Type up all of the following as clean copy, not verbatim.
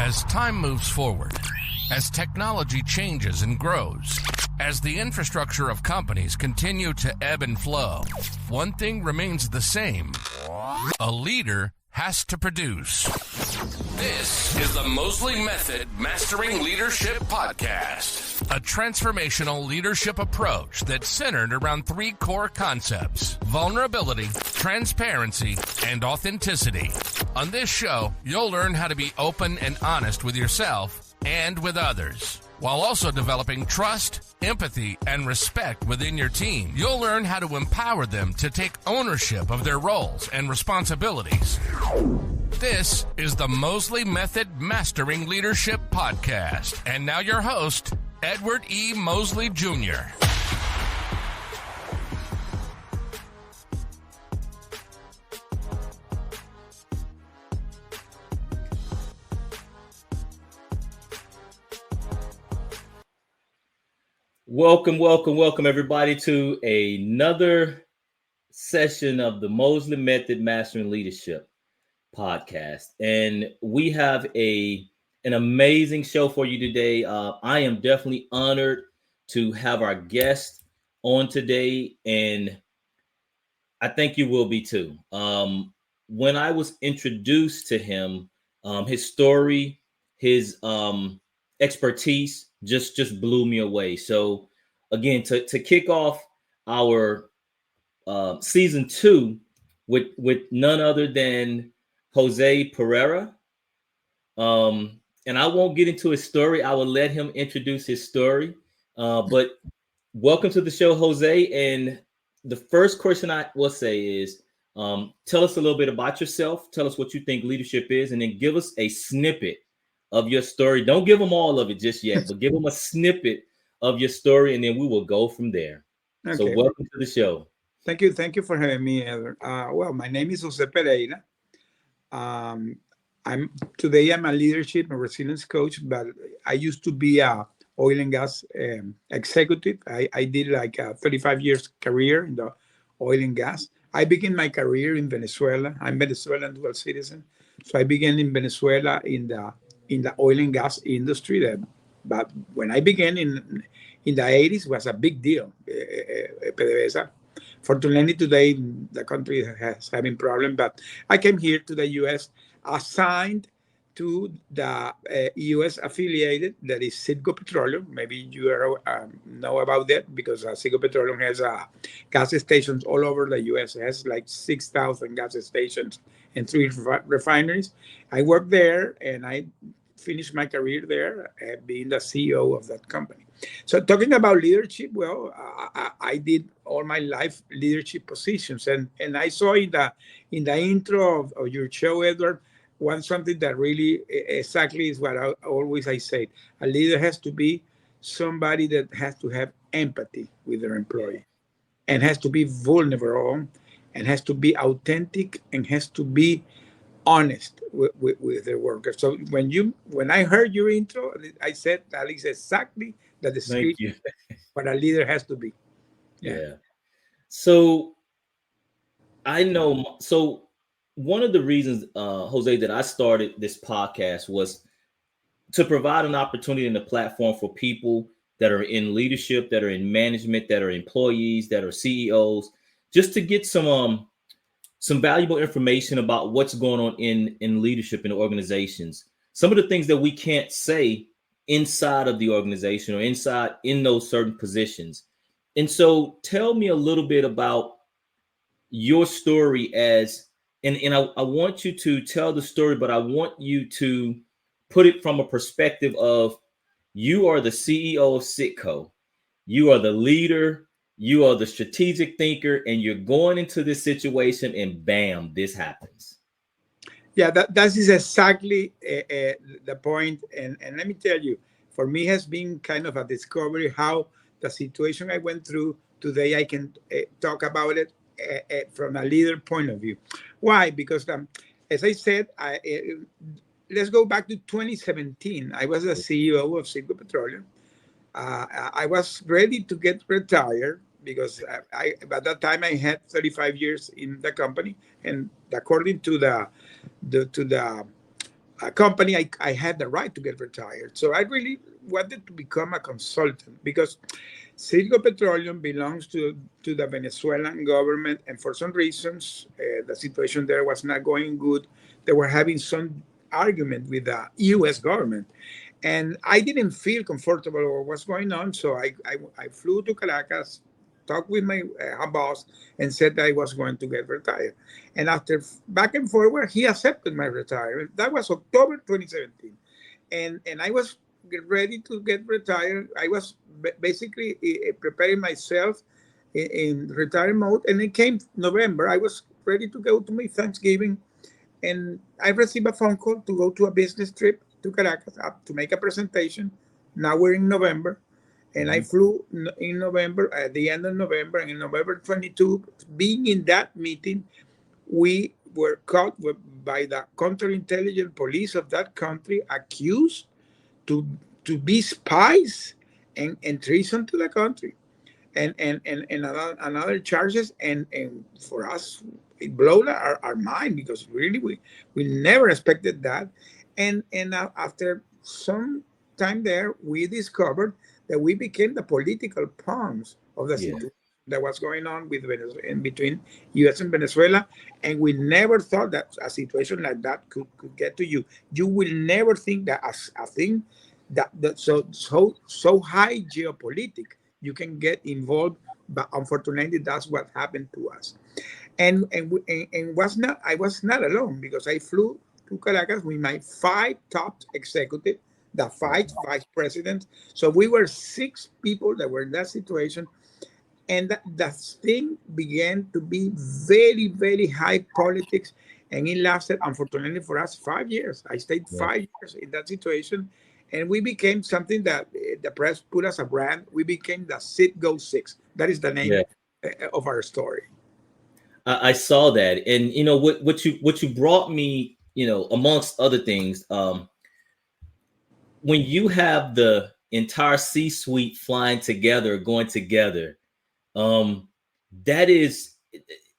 As time moves forward, as technology changes and grows, as the infrastructure of companies continue to ebb and flow, one thing remains the same. A leader has to produce. This is the Mosley Method Mastering Leadership Podcast, a transformational leadership approach that's centered around three core concepts: vulnerability, transparency, and authenticity. On this show, you'll learn how to be open and honest with yourself and with others, while also developing trust, empathy, and respect within your team. You'll learn how to empower them to take ownership of their roles and responsibilities. This is the Mosley Method Mastering Leadership Podcast. And now your host, Edward E. Mosley Jr. Welcome, everybody, to another session of the Mosley Method Mastering Leadership Podcast. And we have an amazing show for you today. I am definitely honored to have our guest on today, and I think you will be too. When I was introduced to him, his story, his expertise just blew me away. So again, to kick off our season 2 with none other than Jose Pereira. And I won't get into his story. I will let him introduce his story. But welcome to the show, Jose. And the first question I will say is, tell us a little bit about yourself. Tell us what you think leadership is, and then give us a snippet of your story. Don't give them all of it just yet, but give them a snippet of your story, and then we will go from there. Okay. So welcome to the show. Thank you for having me, Edward. Well, my name is Jose Pereira. Today I'm a leadership and resilience coach, but I used to be a oil and gas executive. I did like a 35 years career in the oil and gas. I began my career in Venezuela. I'm Venezuelan dual citizen, so I began in Venezuela in the oil and gas industry. But when I began in the 80s, it was a big deal. PDVSA. Fortunately, today the country has having problem. But I came here to the U.S. assigned to the U.S. affiliated, that is Citgo Petroleum. Maybe you know about that, because Citgo Petroleum has gas stations all over the U.S. It has like 6,000 gas stations and 3 refineries. I worked there, and I finished my career there, being the CEO of that company. So talking about leadership, well, I did all my life leadership positions, and I saw in the intro of your show, Edward, something that really exactly is what I always say. A leader has to be somebody that has to have empathy with their employee, and has to be vulnerable, and has to be authentic, and has to be honest with their workers. So when I heard your intro, I said that is exactly the description what a leader has to be. Yeah. So I know. So one of the reasons, Jose, that I started this podcast was to provide an opportunity and a platform for people that are in leadership, that are in management, that are employees, that are CEOs, just to get some valuable information about what's going on in leadership in organizations. Some of the things that we can't say inside of the organization or in those certain positions. And so tell me a little bit about your story and I want you to tell the story, but I want you to put it from a perspective of, you are the CEO of Citgo. You are the leader. You are the strategic thinker, and you're going into this situation, and bam, this happens. Yeah, that is exactly the point. And let me tell you, for me, has been kind of a discovery how the situation I went through today, I can talk about it from a leader point of view. Why? Because as I said, let's go back to 2017. I was the CEO of Citgo Petroleum. I was ready to get retired, because at that time I had 35 years in the company, and according to the a company, I had the right to get retired. So I really wanted to become a consultant because Citgo Petroleum belongs to the Venezuelan government, and for some reasons, the situation there was not going good. They were having some argument with the U.S. government, and I didn't feel comfortable with what's going on. So I flew to Caracas, talked with my boss, and said that I was going to get retired. And after back and forward, he accepted my retirement. That was October 2017, and I was ready to get retired. I was basically preparing myself in retirement mode, and it came November. I was ready to go to my Thanksgiving, and I received a phone call to go to a business trip to Caracas to make a presentation. Now we're in November, and I flew in November, at the end of November, and in November 22, being in that meeting, we were caught by the counterintelligence police of that country, accused to be spies and treason to the country, and another charges, and for us it blew our mind, because really we never expected that. And after some time there, we discovered that we became the political pawns of the Yeah. situation that was going on with Venezuela, in between U.S. and Venezuela, and we never thought that a situation like that could get to you. You will never think that as a thing that so high geopolitic you can get involved, but unfortunately that's what happened to us. And was not I was not alone, because I flew to Caracas with my five top executives, the five vice presidents. So we were six people that were in that situation, and that thing began to be very, very high politics, and it lasted, unfortunately for us, 5 years. I stayed Yeah. 5 years in that situation, and we became something that the press put as a brand. We became the Citgo Six. That is the name Yeah. of our story. I saw that, and what you brought me, amongst other things, when you have the entire C-suite flying together, going together, um, that is,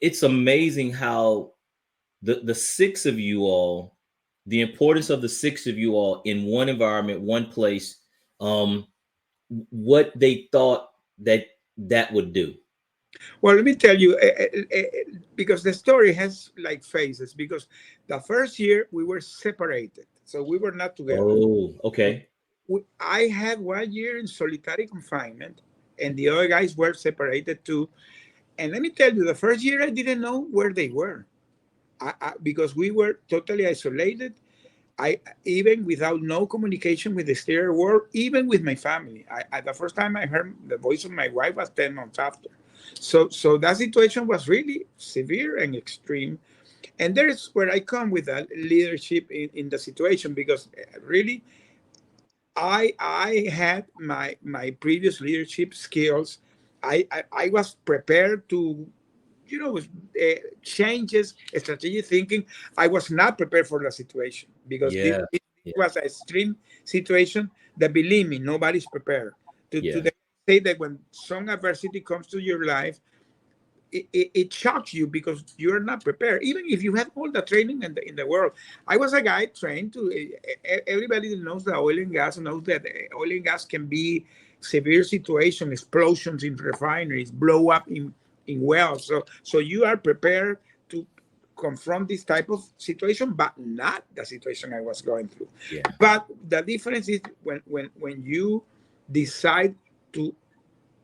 it's amazing how the six of you all, the importance of the six of you all in one environment, one place, um, what they thought that would do. Well, let me tell you, because the story has like phases. Because the first year we were separated, so we were not together. Oh, okay. I had 1 year in solitary confinement, and the other guys were separated too. And let me tell you, the first year I didn't know where they were, because we were totally isolated. I even without no communication with the exterior world, even with my family. The first time I heard the voice of my wife was 10 months after. So that situation was really severe and extreme. And there's where I come with that leadership in the situation, because really I had my previous leadership skills. I was prepared to, changes, strategic thinking. I was not prepared for the situation, because this, Yeah. this Yeah. was an extreme situation that, believe me, nobody's prepared. To Yeah. say that when some adversity comes to your life, it shocks you, because you're not prepared, even if you have all the training in the world. I was a guy trained to, everybody that knows the oil and gas knows that oil and gas can be severe situation, explosions in refineries, blow up in wells. So you are prepared to confront this type of situation, but not the situation I was going through. Yeah. But the difference is when you decide to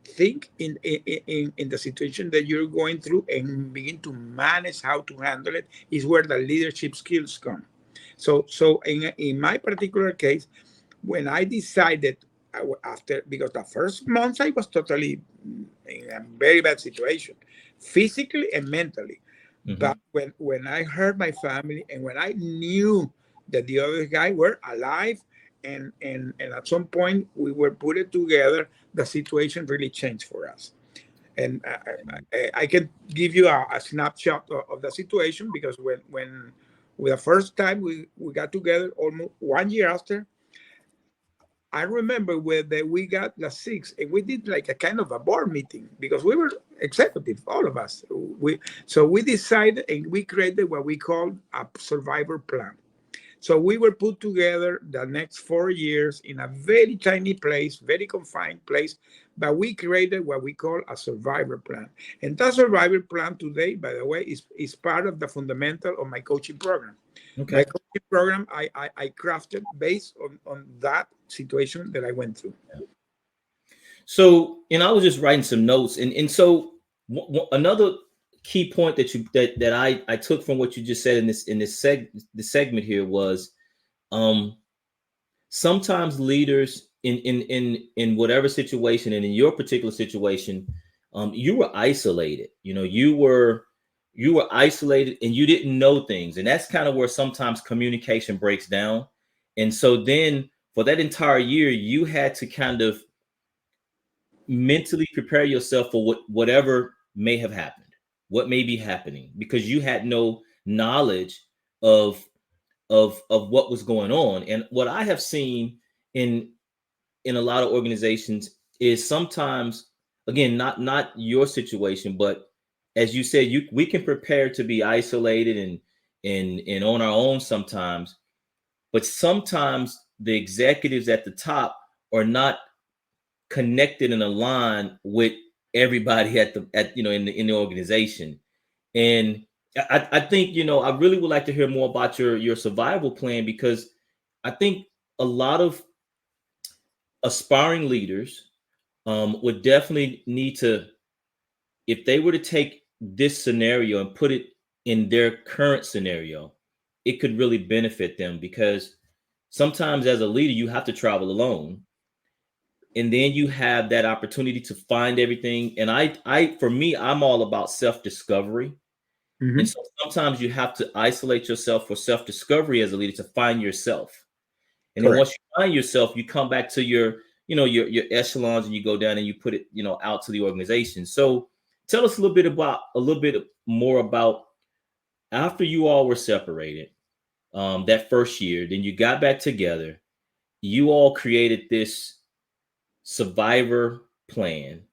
think in the situation that you're going through, and begin to manage how to handle it, is where the leadership skills come. So in my particular case, when I decided, after, because the first months I was totally in a very bad situation, physically and mentally. Hmm. But when I heard my family, and when I knew that the other guy were alive, and at some point we were put it together, the situation really changed for us. And I can give you a snapshot of the situation, because when the first time we got together, almost 1 year after, I remember where we got the six, and we did like a kind of a board meeting, because we were executive, all of us. So we decided, and we created what we called a survivor plan. So we were put together the next 4 years in a very tiny place, very confined place, but we created what we call a survivor plan. And that survivor plan today, by the way, is part of the fundamental of my coaching program. Okay. My coaching program, I crafted based on that situation that I went through. So, and I was just writing some notes, and so another key point that I took from what you just said in this segment here was, sometimes leaders in whatever situation, and in your particular situation, you were isolated. You were isolated, and you didn't know things, and that's kind of where sometimes communication breaks down. And so then for that entire year, you had to kind of mentally prepare yourself for whatever may have happened, what may be happening, because you had no knowledge of what was going on. And what I have seen in a lot of organizations is sometimes, again, not your situation, but as you said, we can prepare to be isolated and on our own sometimes, but sometimes the executives at the top are not connected and aligned with everybody in the organization. And I think, I really would like to hear more about your survival plan, because I think a lot of aspiring leaders would definitely need to, if they were to take this scenario and put it in their current scenario, it could really benefit them, because sometimes as a leader, you have to travel alone. And then you have that opportunity to find everything. And for me, I'm all about self-discovery. Mm-hmm. And so sometimes you have to isolate yourself for self-discovery as a leader, to find yourself. And then once you find yourself, you come back to your echelons, and you go down and you put it, out to the organization. So tell us a little bit more about, after you all were separated, that first year, then you got back together, you all created this survivor plan.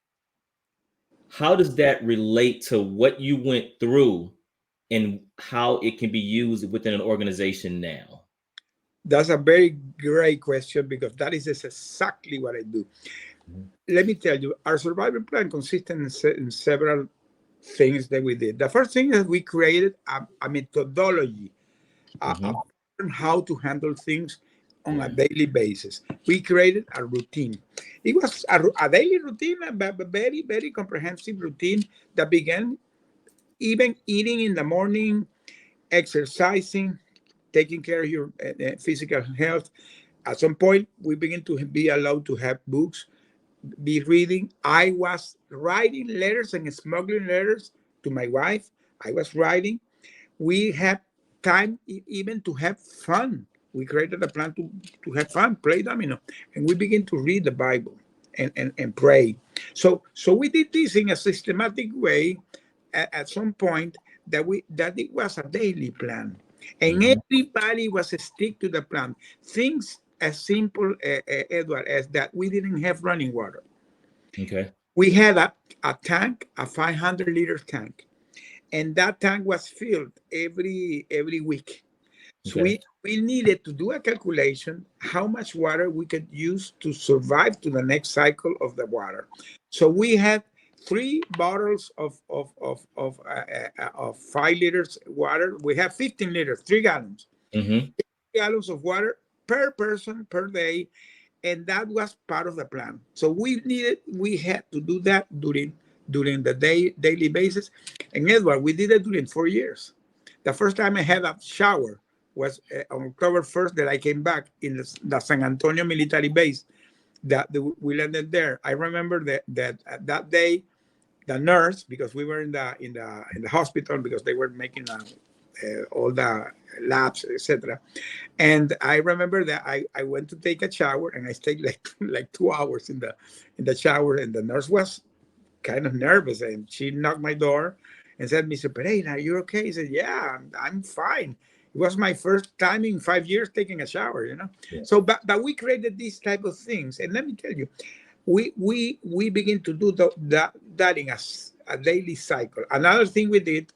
How does that relate to what you went through and how it can be used within an organization now? That's a very great question, because that is exactly what I do. Mm-hmm. Let me tell you, our survivor plan consisted in several things that we did. The first thing is we created a methodology, on how to handle things on a daily basis. We created a routine. It was a daily routine, but very, very comprehensive routine that began even eating in the morning, exercising, taking care of your physical health. At some point, we began to be allowed to have books, be reading. I was writing letters and smuggling letters to my wife. I was writing. We had time even to have fun. We created a plan to have fun, play domino, and we began to read the Bible and pray. So we did this in a systematic way at some point, that it was a daily plan. And everybody was stick to the plan. Things as simple, Edward, as that we didn't have running water. Okay. We had a tank, a 500-liter tank, and that tank was filled every week. So we needed to do a calculation how much water we could use to survive to the next cycle of the water. So we had 3 bottles of 5 liters water. We have 15 liters, 3 gallons. 3 gallons of water per person per day, and that was part of the plan. So we had to do that during the daily basis. And Edward, we did it during 4 years. The first time I had a shower was on October 1st that I came back in the San Antonio military base. That we landed there. I remember that day, the nurse, because we were in the hospital, because they were making all the labs, etc. And I remember that I went to take a shower, and I stayed like 2 hours in the shower, and the nurse was kind of nervous, and she knocked my door and said, "Mr. Pereira, are you okay?" I said, "Yeah, I'm fine." It was my first time in 5 years taking a shower, Yeah. So, but we created these type of things, and let me tell you, we begin to do that in a daily cycle. Another thing we did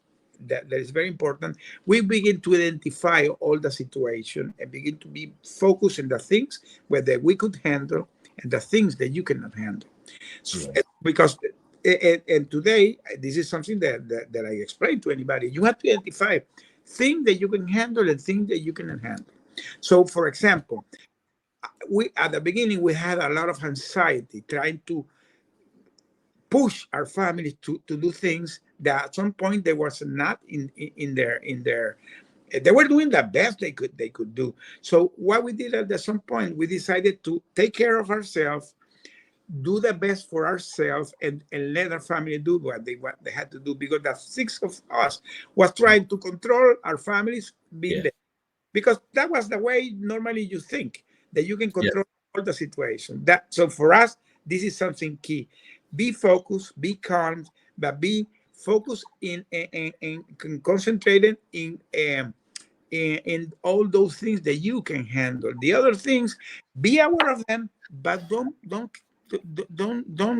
that is very important. We begin to identify all the situation and begin to be focused on the things where that we could handle and the things that you cannot handle. Yeah. Because and today this is something that I explain to anybody. You have to identify things that you can handle and things that you cannot handle. So, for example, we at the beginning we had a lot of anxiety trying to push our families to do things that at some point they was not in their they were doing the best they could do. So what we did at some point, we decided to take care of ourselves, do the best for ourselves, and let our family do what they had to do, because the six of us was trying to control our families being Yeah. there, because that was the way normally you think that you can Yeah. control all the situation. That so for us, this is something key. Be focused, be calm, but be focused in concentrated in all those things that you can handle. The other things, be aware of them, but don't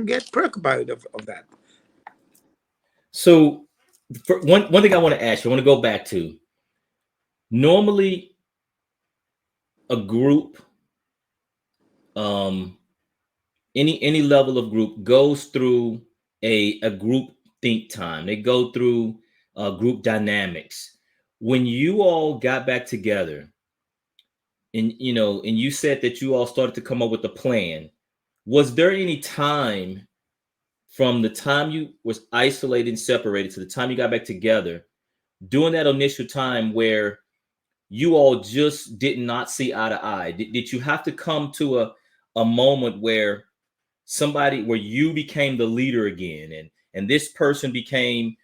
get preoccupied of that. So, for one thing I want to ask you, I want to go back to, normally a group, um, any level of group goes through a group think time. They go through group dynamics. When you all got back together, and and you said that you all started to come up with a plan, was there any time from the time you was isolated and separated to the time you got back together, during that initial time, where you all just did not see eye to eye? Did you have to come to a moment where where you became the leader again, and this person became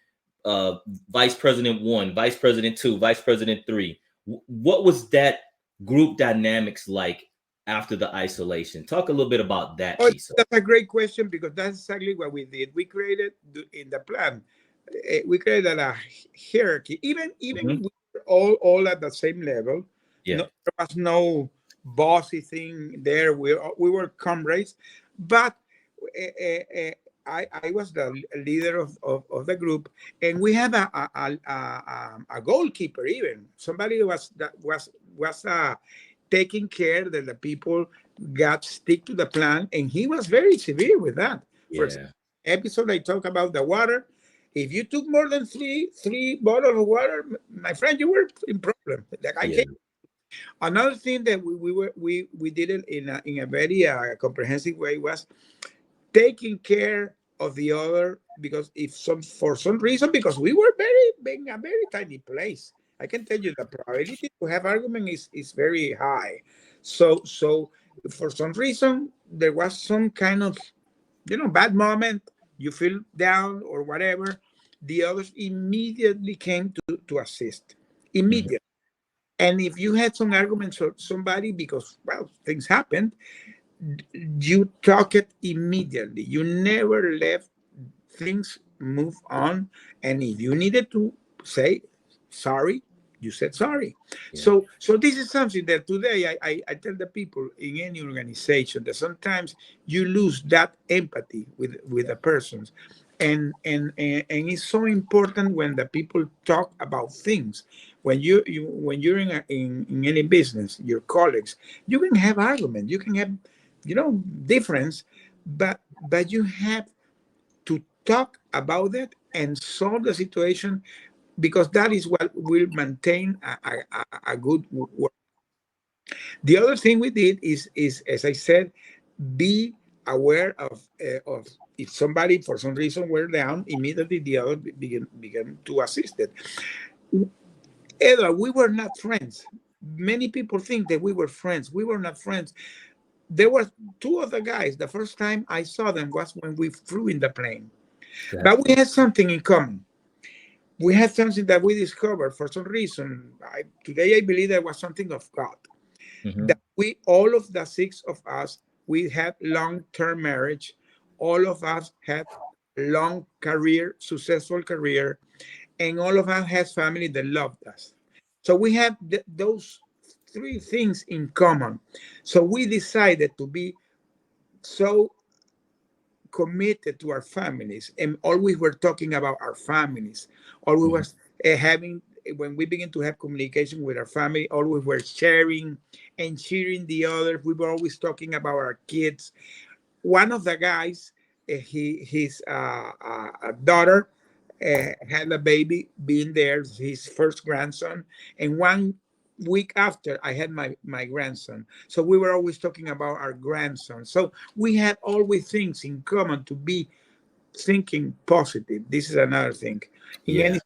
uh vice president one, vice president two, vice president three? What was that group dynamics like after the isolation? Talk a little bit about that Oh, piece of that's a great question, because that's exactly what we did. We created in the plan. We created a hierarchy. it. Even we were all at the same level. Yeah. No, there was no bossy thing there. We were comrades, but uh, uh, I was the leader of the group, and we had a goalkeeper, even somebody was taking care that the people got stick to the plan, and he was very severe with that. For example, Yeah. episode I talk about the water. If you took more than three bottles of water, my friend, you were in problem. Like I Yeah. can't. Another thing that we did it in a very comprehensive way was taking care of the other, because if some for some reason, because we were very being a very tiny place, I can tell you the probability to have argument is very high. So for some reason there was some kind of bad moment, you feel down or whatever, the others immediately came to assist Mhm. immediately. And if you had some arguments or somebody, because well, things happened, you talk it immediately. You never left things move on. And if you needed to say sorry, you said sorry. Yeah. So this is something that today I tell the people in any organization, that sometimes you lose that empathy with the persons. And it's so important when the people talk about things. When when you're in any business, your colleagues, you can have argument, you can have difference, but you have to talk about it and solve the situation, because that is what will maintain a good work. The other thing we did is as I said, be aware of if somebody for some reason were down, immediately the other began to assist it. Edward, we were not friends. Many people think that we were friends. We were not friends. There were two other guys. The first time I saw them was when we flew in the plane. Okay. But we had something in common. We had something that we discovered for some reason. Today I believe there was something of God. Hmm. That we, all of the six of us, we had long-term marriage. All of us had long career, successful career, and all of us had family that loved us. So we had those three things in common. So we decided to be so committed to our families, and always we're talking about our families. Always Hmm. was having when we begin to have communication with our family, always we're sharing and cheering the others. We were always talking about our kids. One of the guys, his daughter had a baby, being there, his first grandson, and 1 week after I had my grandson. So we were always talking about our grandson. So we had always things in common to be thinking positive. This is another thing. In Yeah. any,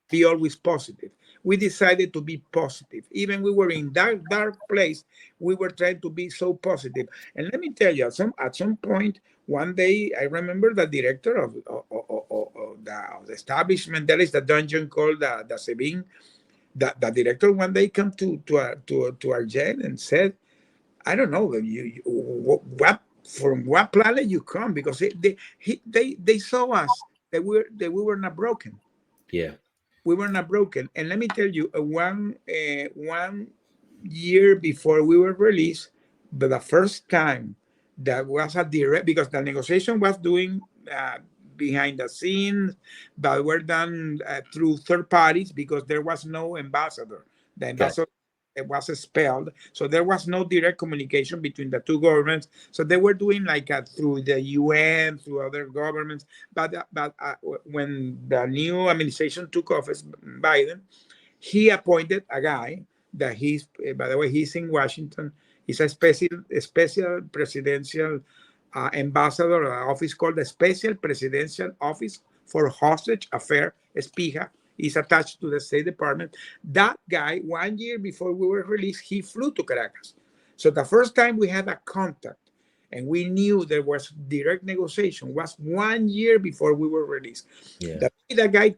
be always positive. We decided to be positive. Even we were in dark place, we were trying to be so positive. And let me tell you, at some point, one day, I remember the director of the establishment, that is the dungeon called the Sebin. The director one day come to our jail and said, I don't know, what from what planet you come, because they saw us that we were not broken. Yeah. We were not broken. And let me tell you, 1 year before we were released, but the first time that was a direct, because the negotiation was doing behind the scenes, but were done through third parties, because there was no ambassador. The Got ambassador was expelled, so there was no direct communication between the two governments. So they were doing like through the UN, through other governments. But when the new administration took office, Biden, he appointed a guy that he's, by the way, he's in Washington. He's a special presidential ambassador, an office called the Special Presidential Office for Hostage Affair, SPIHA. Is attached to the State Department. That guy, 1 year before we were released, he flew to Caracas. So the first time we had a contact and we knew there was direct negotiation was 1 year before we were released. Yeah. The guy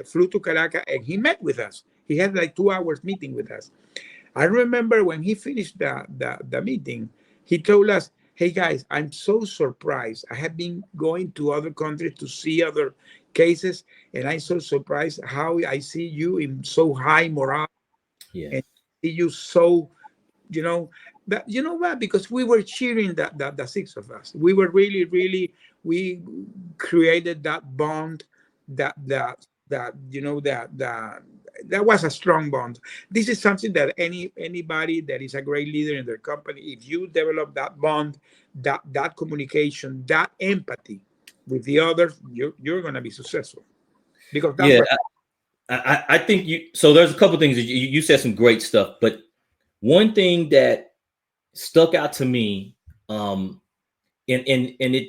flew to Caracas and he met with us. He had like 2 hours meeting with us. I remember when he finished the meeting, he told us, hey guys, I'm so surprised. I have been going to other countries to see other cases, and I'm so surprised how I see you in so high morale Yeah. and see you so, you know, that, you know what? Because we were cheering the six of us. We were really, we created that bond, that you know, that was a strong bond. This is something that anybody that is a great leader in their company, if you develop that bond, that communication, that empathy with the others, you're going to be successful, because that's Yeah. what. I think you, so there's a couple things that you said some great stuff, but one thing that stuck out to me, and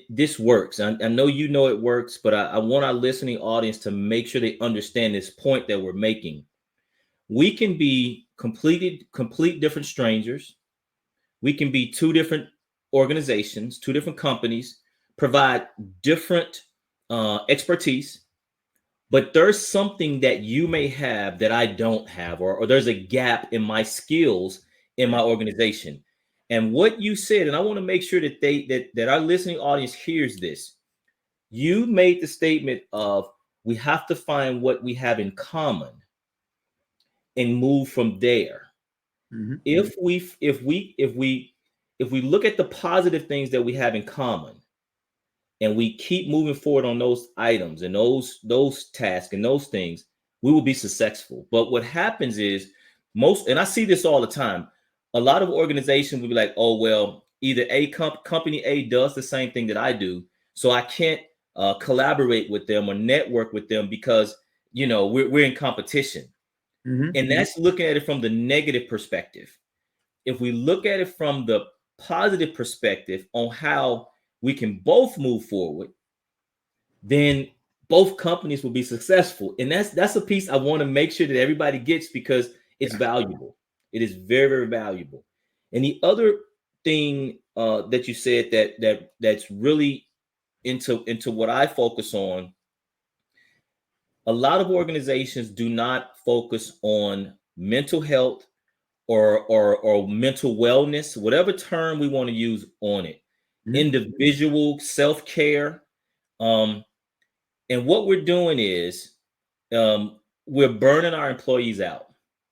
this works. I know you know it works, but I want our listening audience to make sure they understand this point that we're making. We can be complete different strangers. We can be two different organizations, two different companies, provide different expertise, but there's something that you may have that I don't have, or there's a gap in my skills in my organization. And what you said, and I want to make sure that that our listening audience hears this. You made the statement of, we have to find what we have in common and move from there. Mhm. If we look at the positive things that we have in common, and we keep moving forward on those items and those tasks and those things, we will be successful. But what happens is, and I see this all the time, a lot of organizations will be like, oh, well, either company A does the same thing that I do, so I can't collaborate with them or network with them because, we're in competition. Mhm. And that's looking at it from the negative perspective. If we look at it from the positive perspective on how we can both move forward, then both companies will be successful. And that's a piece I want to make sure that everybody gets, because it's Yeah. valuable. It is very, very valuable. And the other thing that you said that's really into what I focus on, a lot of organizations do not focus on mental health or mental wellness, whatever term we want to use on it, Mhm. individual self-care. And what we're doing is, we're burning our employees out.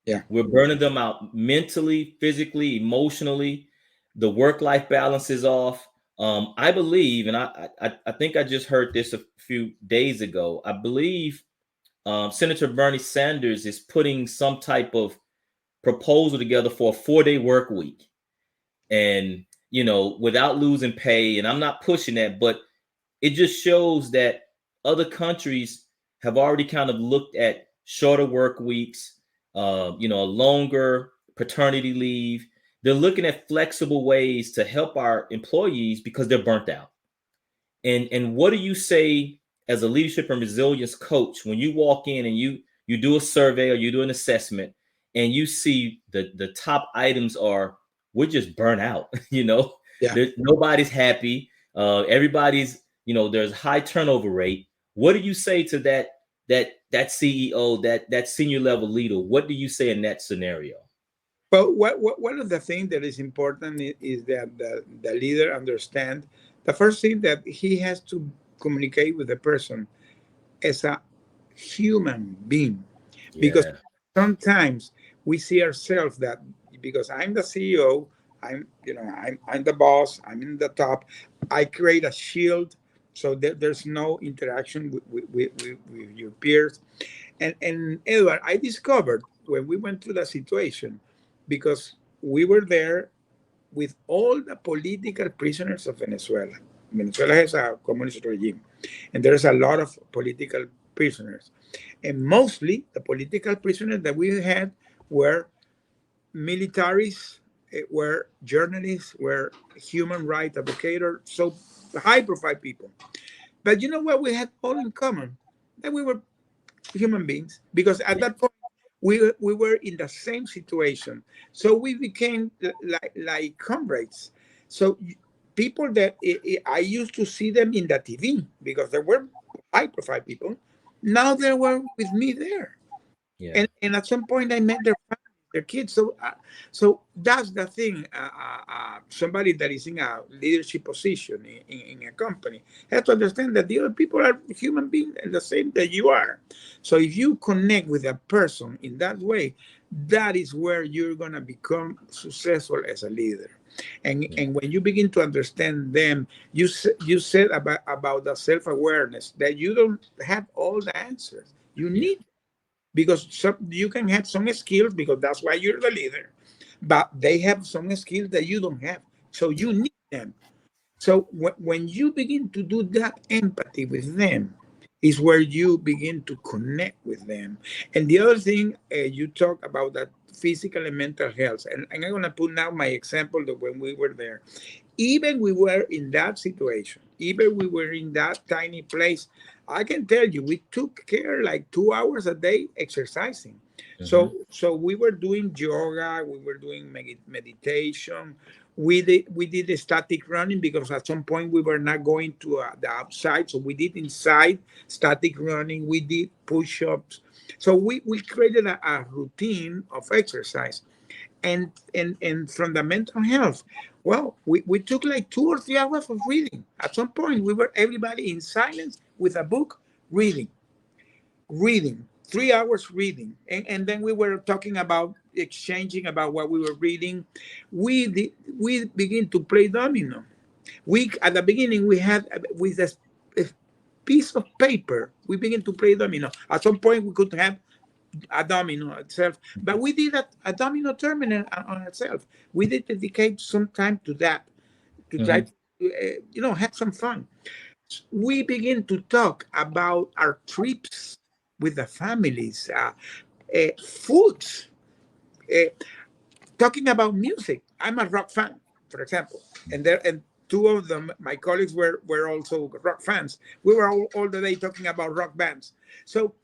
Yeah. We're burning them out mentally, physically, emotionally. The work-life balance is off. I believe, and I think I just heard this a few days ago. I believe Senator Bernie Sanders is putting some type of proposal together for a 4-day work week, and without losing pay. And I'm not pushing that, but it just shows that other countries have already kind of looked at shorter work weeks, longer paternity leave. They're looking at flexible ways to help our employees because they're burnt out. And what do you say as a leadership and resilience coach when you walk in and you do a survey or you do an assessment and you see the top items are, we're just burnt out. Yeah. Nobody's happy. Everybody's, there's high turnover rate. What do you say to that CEO, that senior level leader? What do you say in that scenario? But one of the things that is important is that the leader understand the first thing that he has to communicate with the person as a human being, because Yeah. sometimes we see ourselves that because I'm the CEO, I'm the boss, I'm in the top, I create a shield so that there's no interaction with your peers. And Edward, I discovered when we went through the situation, because we were there with all the political prisoners of Venezuela. Venezuela has a communist regime, and there's a lot of political prisoners. And mostly the political prisoners that we had were militaries, were journalists, were human rights advocates, so high profile people. But you know what we had all in common? That we were human beings, because at that point we were in the same situation, so we became like comrades. So people that I used to see them in the TV because they were high profile people, now they were with me there. Yeah. And at some point I met their families, their kids. So that's the thing. Somebody that is in a leadership position in a company has to understand that the other people are human beings and the same that you are. So if you connect with a person in that way, that is where you're going to become successful as a leader. And when you begin to understand them, you said about the self-awareness that you don't have all the answers. You Yeah. need, because you can have some skills because that's why you're the leader, but they have some skills that you don't have, so you need them. So when you begin to do that empathy with them is where you begin to connect with them. And the other thing, you talk about that physical and mental health, and I'm going to put now my example that when we were there, even we were in that situation, even we were in that tiny place, I can tell you we took care like 2 hours a day exercising. Mm-hmm. So we were doing yoga, we were doing meditation, we did static running because at some point we were not going to the outside, so we did inside static running, we did push-ups. So we created a routine of exercise. And from the mental health, well, we took like 2 or 3 hours of reading. At some point we were everybody in silence with a book, reading 3 hours reading, and then we were talking about exchanging about what we were reading. We begin to play domino. We at the beginning we had with a piece of paper we begin to play domino. At some point we could have a domino itself, but we did a domino terminal on itself. We did dedicate some time to that, to try Mm-hmm. to have some fun. We begin to talk about our trips with the families, foods, uh, talking about music. I'm a rock fan, for example, and two of them, my colleagues, were also rock fans. We were all the day talking about rock bands. So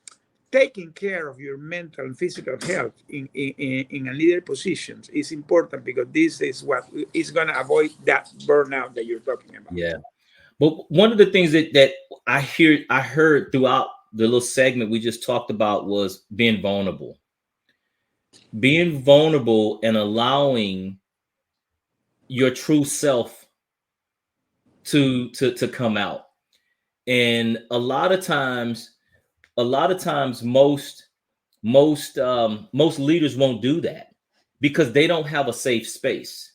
taking care of your mental and physical health in a leader positions is important, because this is what is going to avoid that burnout that you're talking about. Yeah. But one of the things that I heard throughout the little segment we just talked about was being vulnerable. Being vulnerable and allowing your true self to come out. And a lot of times most leaders won't do that because they don't have a safe space.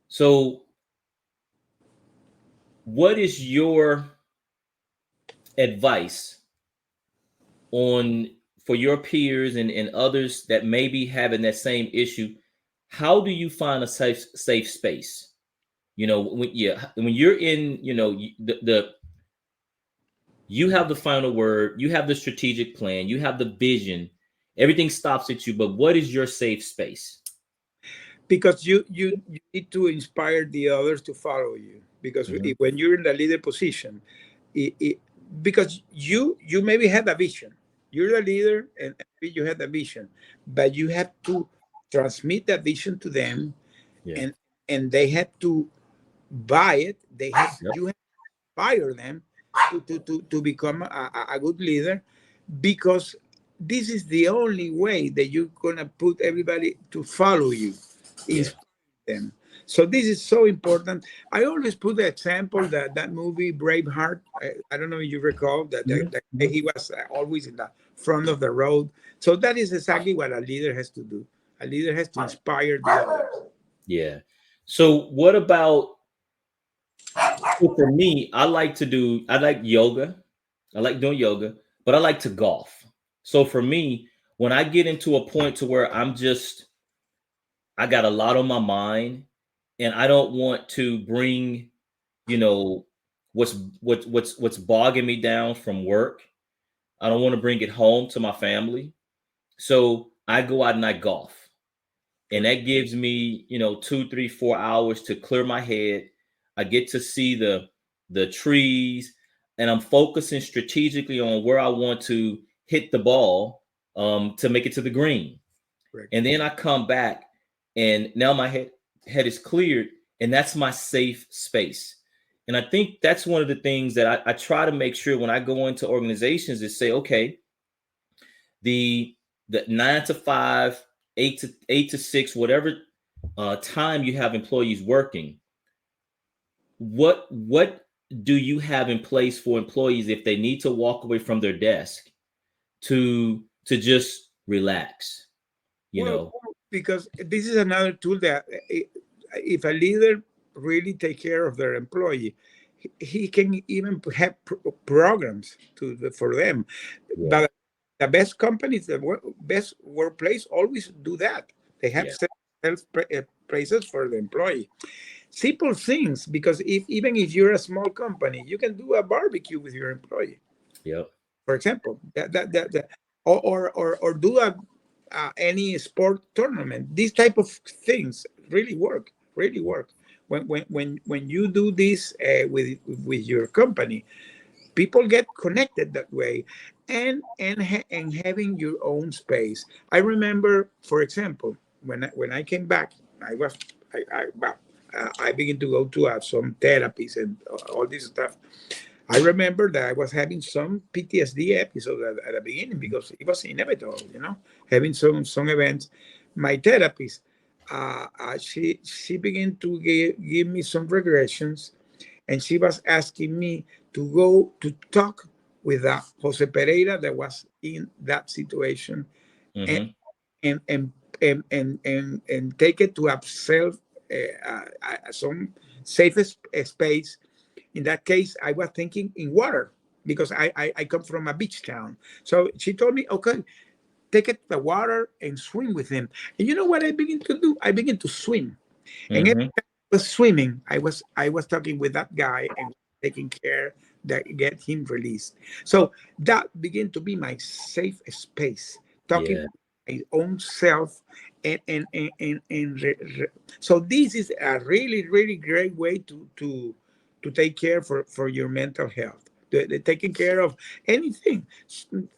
So what is your advice on for your peers and others that may be having that same issue, how do you find a safe space? When you're in, you have the final word, you have the strategic plan, you have the vision, everything stops at you, but what is your safe space? Because you need to inspire the others to follow you, because Hmm. when you're in the leader position, it, because you maybe have a vision, you're the leader, and maybe you have a vision, but you have to transmit that vision to them, Yeah. and they have to buy it. Yep. You have to inspire them to become a good leader, because this is the only way that you're gonna put everybody to follow you, Yeah. inspire them. So this is so important. I always put the example that movie Braveheart. I don't know if you recall Hmm. that he was always in the front of the road. So that is exactly what a leader has to do. A leader has to inspire the others. Yeah. So what about, so for me, I like yoga. I like doing yoga, but I like to golf. So for me, when I get into a point to where I got a lot on my mind and I don't want to bring, you know, what's bogging me down from work. I don't want to bring it home to my family. So I go out and I golf. And that gives me, 2, 3, 4 hours to clear my head. I get to see the trees, and I'm focusing strategically on where I want to hit the ball, to make it to the green. Correct. And then I come back, and now my head is cleared, and that's my safe space. And I think that's one of the things that I try to make sure when I go into organizations is say, okay, the 9 to 5, 8 to 6, whatever time you have employees working, what do you have in place for employees if they need to walk away from their desk to just relax, you Well, know? because this is another tool that if a leader really take care of their employee, he can even have programs for them. Yeah, But the best companies, the best workplace always do that. They have yeah, self praises for the employee. Simple things, because even if you're a small company, you can do a barbecue with your employee, yep, for example, or do a any sport tournament. These type of things really work. When you do this with your company, people get connected that way, and having your own space. I remember, for example, when I came back, I was well, I began to go to some therapies and all this stuff. I remember that I was having some PTSD episodes at the beginning, because it was inevitable, having some events. My therapist, she began to give me some regressions, and she was asking me to go to talk with Jose Pereira that was in that situation, and mm-hmm, and and and take it to a self some safest space. In that case, I was thinking in water, because I come from a beach town. So she told me, okay, take it to the water and swim with him. And you know what I begin to do? I begin to swim. And every mm-hmm, time I was swimming, I was talking with that guy and taking care that get him released. So that began to be my safe space, talking yeah, with my own self, so this is a really great way to take care for your mental health. The taking care of anything,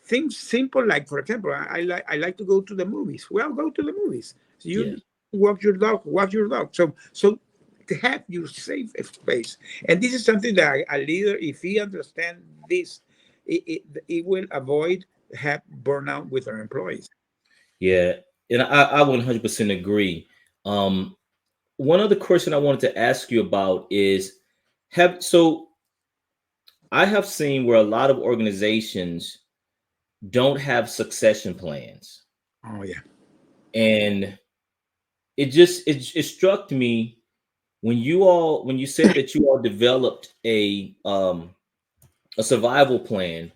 things simple, like, for example, I like to go to the movies. Well, go to the movies. So yeah, you walk your dog. So to have your safe space, and this is something that a leader, if he understands this, it will avoid have burnout with our employees. yeah. And I 100% agree. Um, One other question I wanted to ask you about is, have so I have seen where a lot of organizations don't have succession plans. Oh yeah. And it struck me when you said that you all developed a survival plan.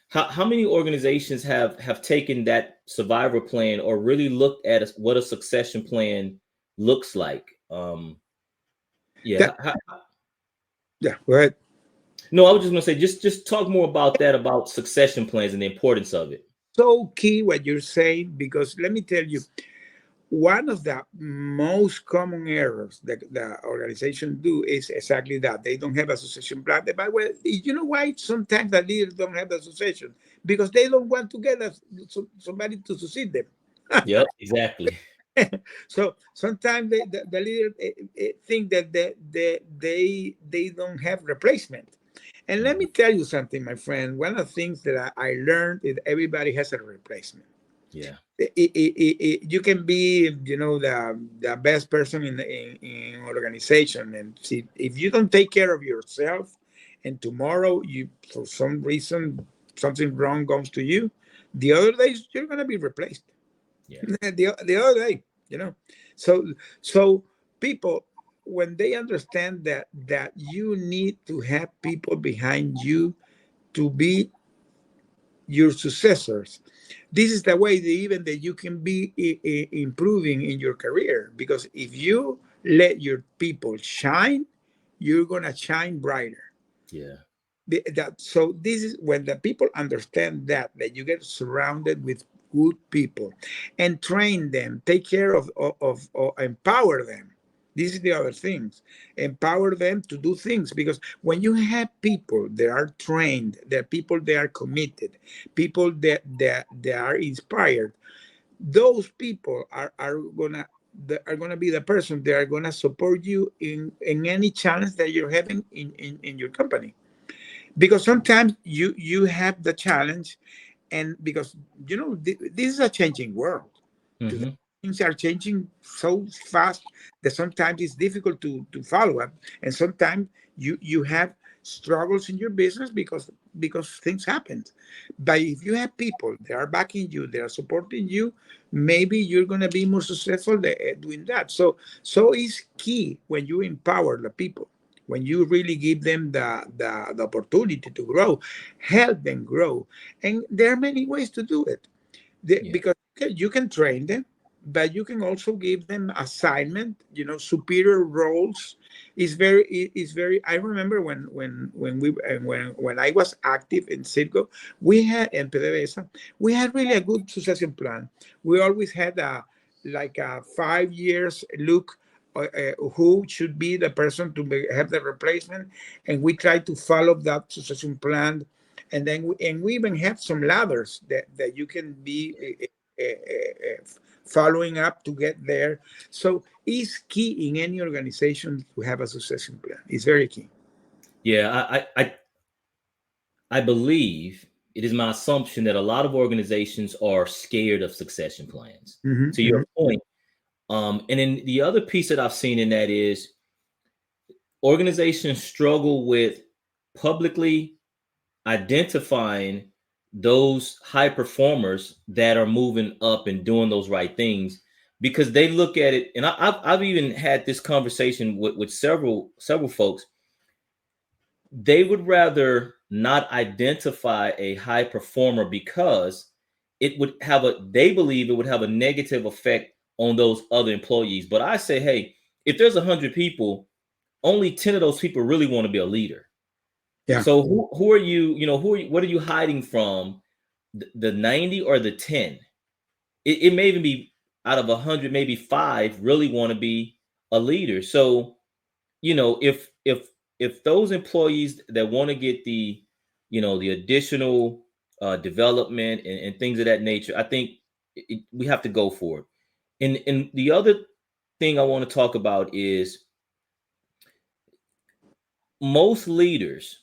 how many organizations have taken that survivor plan or really looked at what a succession plan looks like? Yeah. That, yeah, go ahead. No, I was just gonna say, just talk more about that, about succession plans and the importance of it. So key what you're saying, because let me tell you, one of the most common errors that the organization do is exactly that. They don't have a succession plan. But well, you know why sometimes the leaders don't have the succession? Because they don't want to get somebody to succeed them. Yep, exactly. So sometimes the leader think that they don't have replacement. And let me Mhm. tell you something, my friend. One of the things that I learned is everybody has a replacement. Yeah. You can be, the best person in organization, and see, if you don't take care of yourself, and tomorrow you, for some reason, something wrong comes to you, the other days you're going to be replaced. Yeah. The other day, you know. So people, when they understand that you need to have people behind you to be your successors, this is the way that even that you can be improving in your career. Because if you let your people shine, you're gonna shine brighter. Yeah. So this is when the people understand that you get surrounded with good people and train them, take care of empower them. This is the other things. Empower them to do things, because when you have people that are trained, that people that are committed, people that are inspired, those people are gonna be the person that are gonna support you in any challenge that you're having in your company. Because sometimes you have the challenge, and because this is a changing world. Today, Hmm. things are changing so fast that sometimes it's difficult to follow up, and sometimes you have struggles in your business because things happen. But if you have people that are backing you, they are supporting you, maybe you're going to be more successful doing that. So it's key when you empower the people, when you really give them the opportunity to grow, help them grow. And there are many ways to do it. Yeah. Because you can train them, but you can also give them assignment, superior roles. Is very I remember when I was active in Citgo, we had in PDVSA, we had really a good succession plan. We always had a 5 years look, who should be the person to have the replacement, and we try to follow that succession plan. And then we even have some ladders that you can be following up to get there. So it's key in any organization to have a succession plan. It's very key. Yeah. I believe it is my assumption that a lot of organizations are scared of succession plans. Hmm, To your hmm. point, and then the other piece that I've seen in that is organizations struggle with publicly identifying those high performers that are moving up and doing those right things, because they look at it. And I've even had this conversation with several folks. They would rather not identify a high performer because it would have they believe it would have a negative effect on those other employees. But I say, hey, if there's 100 people, only 10 of those people really want to be a leader. Yeah. So who are you, what are you hiding from, the 90 or the 10? It may even be out of 100, maybe 5 really want to be a leader. So, if those employees that want to get the additional development and things of that nature, I think we have to go for it. And the other thing I want to talk about is most leaders,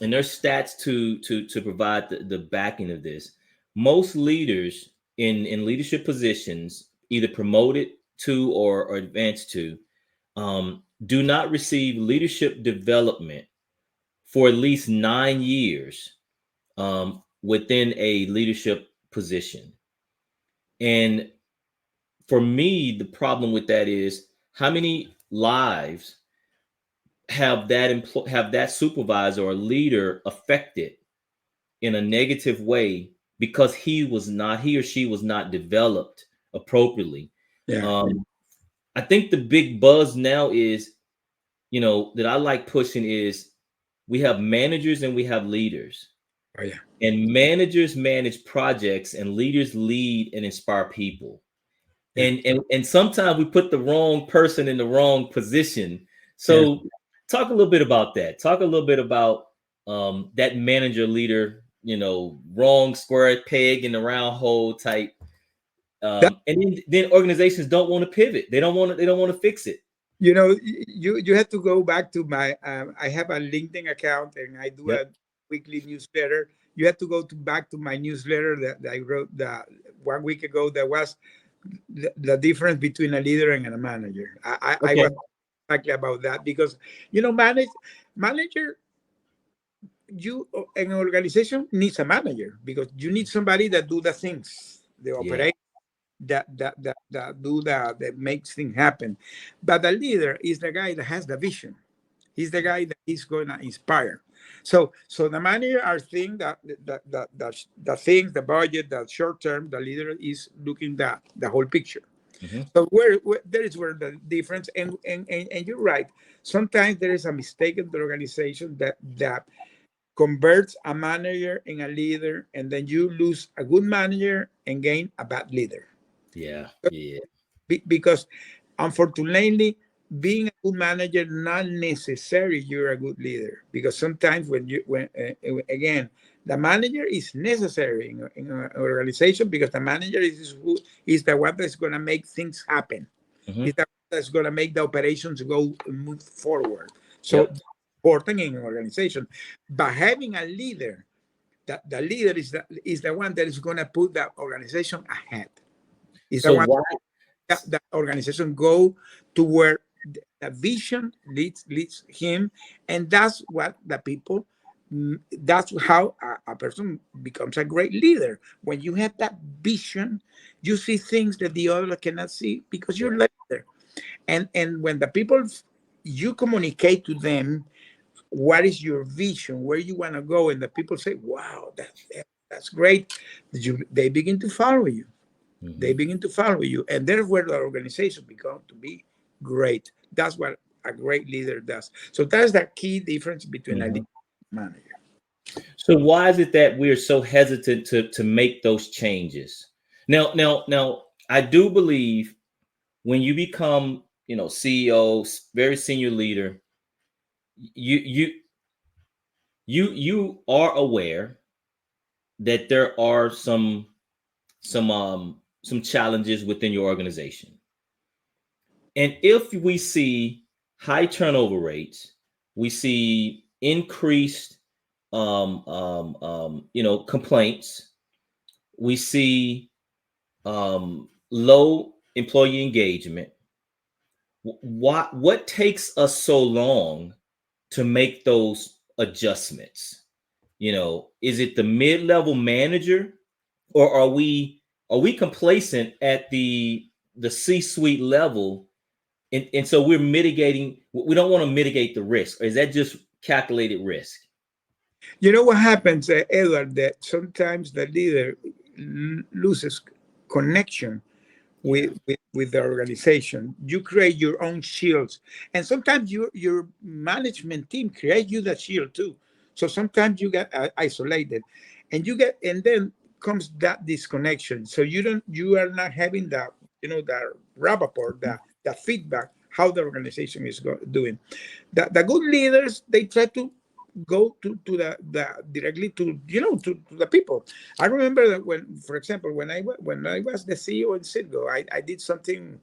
and there's stats to provide the backing of this. Most leaders in leadership positions, either promoted to or advanced to, do not receive leadership development for at least 9 years within a leadership position. And for me, the problem with that is how many lives have that supervisor or leader affected in a negative way because he or she was not developed appropriately. Yeah. I think the big buzz now is, that I like pushing is we have managers and we have leaders. Oh, yeah. And managers manage projects and leaders lead and inspire people. Yeah. And sometimes we put the wrong person in the wrong position. Yeah. So talk a little bit about that. Talk a little bit about that manager leader, wrong square peg in the round hole type. And then organizations don't want to pivot. They don't want to fix it. You have to go back to my I have a LinkedIn account and I do Yep. a weekly newsletter. You have to go back to my newsletter that I wrote 1 week ago. That was the difference between a leader and a manager. I Okay. was exactly about that because manager, you an organization needs a manager because you need somebody that do the things, the Yeah. operate, that makes things happen. But the leader is the guy that has the vision. He's the guy that is going to inspire. So the manager are things the things, the budget, the short term. The leader is looking the whole picture. Mm-hmm. So where there is where the difference, and you're right. Sometimes there is a mistake in the organization that converts a manager in a leader, and then you lose a good manager and gain a bad leader. Yeah. Yeah. Because unfortunately, being a good manager not necessarily you're a good leader, because sometimes when again, the manager is necessary in an organization because the manager is the one that's going to make things happen. Mm-hmm. Is the one that's going to make the operations move forward. So Yep. important in an organization. But having a leader, the leader is the one that is going to put the organization ahead. Is the So one why? that organization go to where the vision leads him, and that's what the people. That's how a person becomes a great leader. When you have that vision, you see things that the other cannot see because you're leader. And when the people, you communicate to them what is your vision, where you want to go, and the people say, "Wow, that's great." They begin to follow you. Mm-hmm. They begin to follow you, and that's where the organization becomes to be great. That's what a great leader does. So that's the key difference between a leader and a manager. So why is it that we're so hesitant to make those changes? Now, I do believe when you become, CEO, very senior leader, you are aware that there are some challenges within your organization. And if we see high turnover rates, we see increased complaints, we see low employee engagement. What takes us so long to make those adjustments? Is it the mid-level manager, or are we complacent at the C-suite level, and so we don't want to mitigate the risk, or is that just calculated risk? You know what happens, Edward, that sometimes the leader loses connection Yeah. with the organization. You create your own shields, and sometimes your management team create you the shield too. So sometimes you get isolated, and then comes that disconnection. So you are not having the rapport, the feedback how the organization is doing. The good leaders, they try to go to the directly to the people. I remember that when, for example, when I was the CEO in Citgo, I did something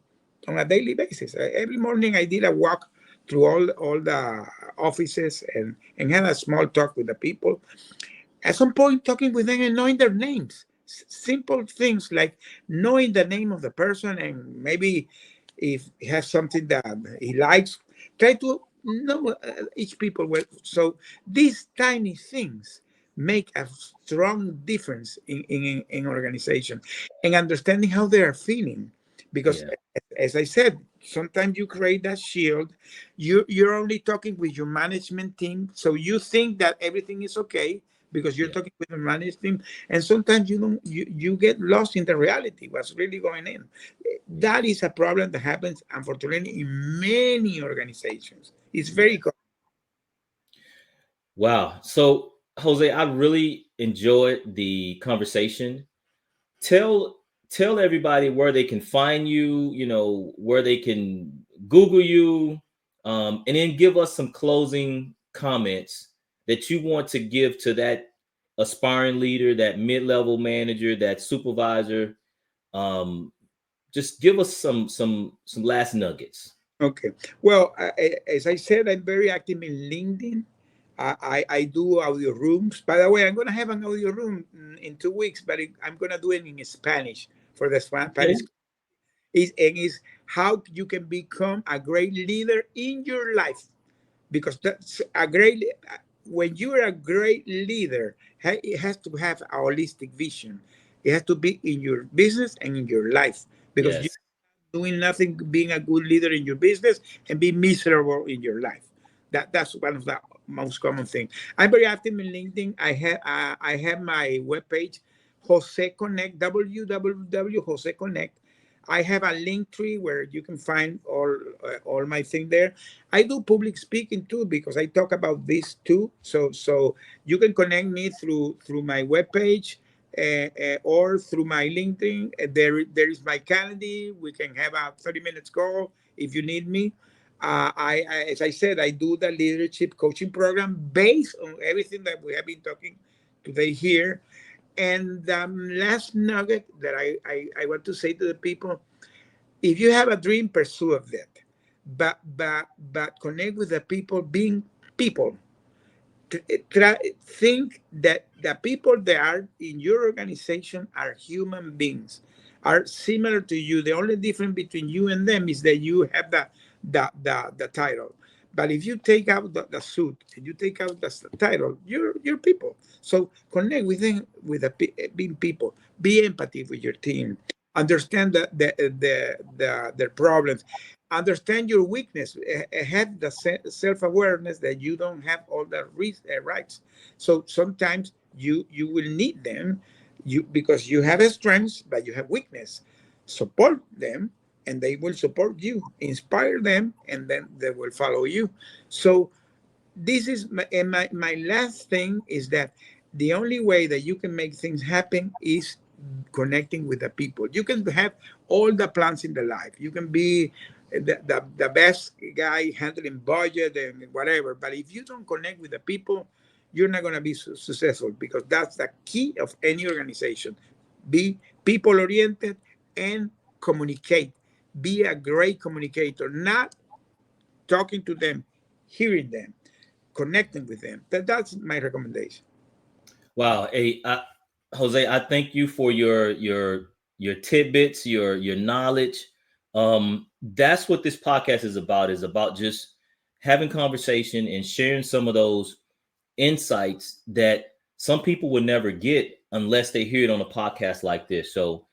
on a daily basis. Every morning I did a walk through all the offices and had a small talk with the people. At some point, talking with them and knowing their names. Simple things like knowing the name of the person, and maybe if he has something that he likes, try to know each people well. So these tiny things make a strong difference in organization, and understanding how they are feeling. Because Yeah. as I said, sometimes you create that shield. You're only talking with your management team, so you think that everything is okay, because you're talking with a managed team, and sometimes you get lost in the reality, what's really going in. That is a problem that happens, unfortunately, in many organizations. It's very common. Wow. So, Jose, I really enjoyed the conversation. Tell everybody where they can find you, where they can Google you, and then give us some closing comments that you want to give to that aspiring leader, that mid-level manager, that supervisor. Just give us some last nuggets. Okay. Well, as I said, I'm very active in LinkedIn. I do audio rooms. By the way, I'm going to have an audio room in 2 weeks, but I'm going to do it in Spanish for the Spanish. Is how you can become a great leader in your life, because that's a great. When you're a great leader, it has to have a holistic vision. It has to be in your business and in your life, because Yes. doing nothing, being a good leader in your business and be miserable in your life. That's one of the most common things. I'm very active in LinkedIn. I have my webpage, Jose Connect, www.Jose Connect. I have a link tree where you can find all my thing there. I do public speaking too, because I talk about this too. So you can connect me through my webpage. Or through my LinkedIn. There is my calendar. We can have a 30 minutes call if you need me. As I said, I do the leadership coaching program based on everything that we have been talking today here. And the last nugget that I want to say to the people: if you have a dream, pursue of that, but connect with the people, being people. Think that the people that are in your organization are human beings, are similar to you. The only difference between you and them is that you have the title. But if you take out the suit and you take out the title, you're people. So connect with them, with being people. Be empathy with your team. Understand their problems. Understand your weakness. Have the self-awareness that you don't have all the rights. So sometimes you will need them, because you have a strength, but you have weakness. Support them, and they will support you. Inspire them, and then they will follow you. So this is my last thing, is that the only way that you can make things happen is connecting with the people. You can have all the plans in the life. You can be the best guy handling budget and whatever. But if you don't connect with the people, you're not going to be successful, because that's the key of any organization. Be people-oriented and communicate. Be a great communicator, not talking to them, hearing them, connecting with them. That's my recommendation. Wow. Hey, Jose, I thank you for your tidbits, your knowledge. That's what this podcast is about just having conversation and sharing some of those insights that some people would never get unless they hear it on a podcast like this. So,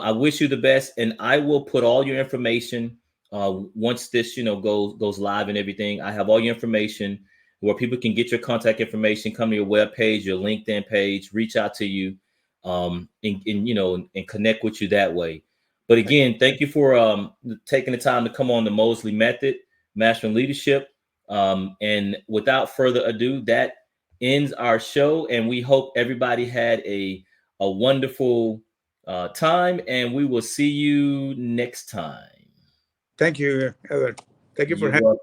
I wish you the best, and I will put all your information once this, goes live and everything. I have all your information where people can get your contact information, come to your webpage, your LinkedIn page, reach out to you, and connect with you that way. But again, thank you for taking the time to come on the Mosley Method Mastering Leadership. And without further ado, that ends our show, and we hope everybody had a wonderful time, and we will see you next time. Thank you, Edward. Thank you for having me.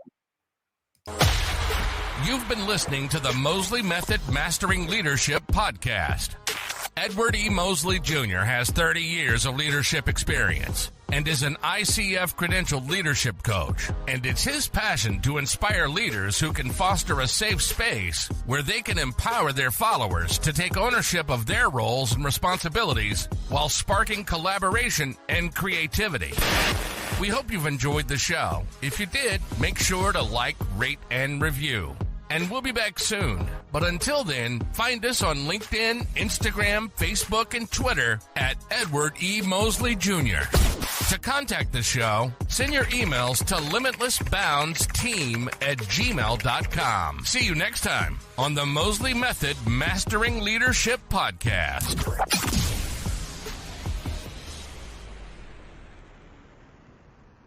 You've been listening to the Mosley Method Mastering Leadership podcast. Edward E. Mosley Jr. has 30 years of leadership experience and is an ICF credentialed leadership coach. And it's his passion to inspire leaders who can foster a safe space where they can empower their followers to take ownership of their roles and responsibilities while sparking collaboration and creativity. We hope you've enjoyed the show. If you did, make sure to like, rate, and review. And we'll be back soon. But until then, find us on LinkedIn, Instagram, Facebook, and Twitter at Edward E. Mosley Jr. To contact the show, send your emails to limitlessboundsteam@gmail.com. See you next time on the Mosley Method Mastering Leadership Podcast.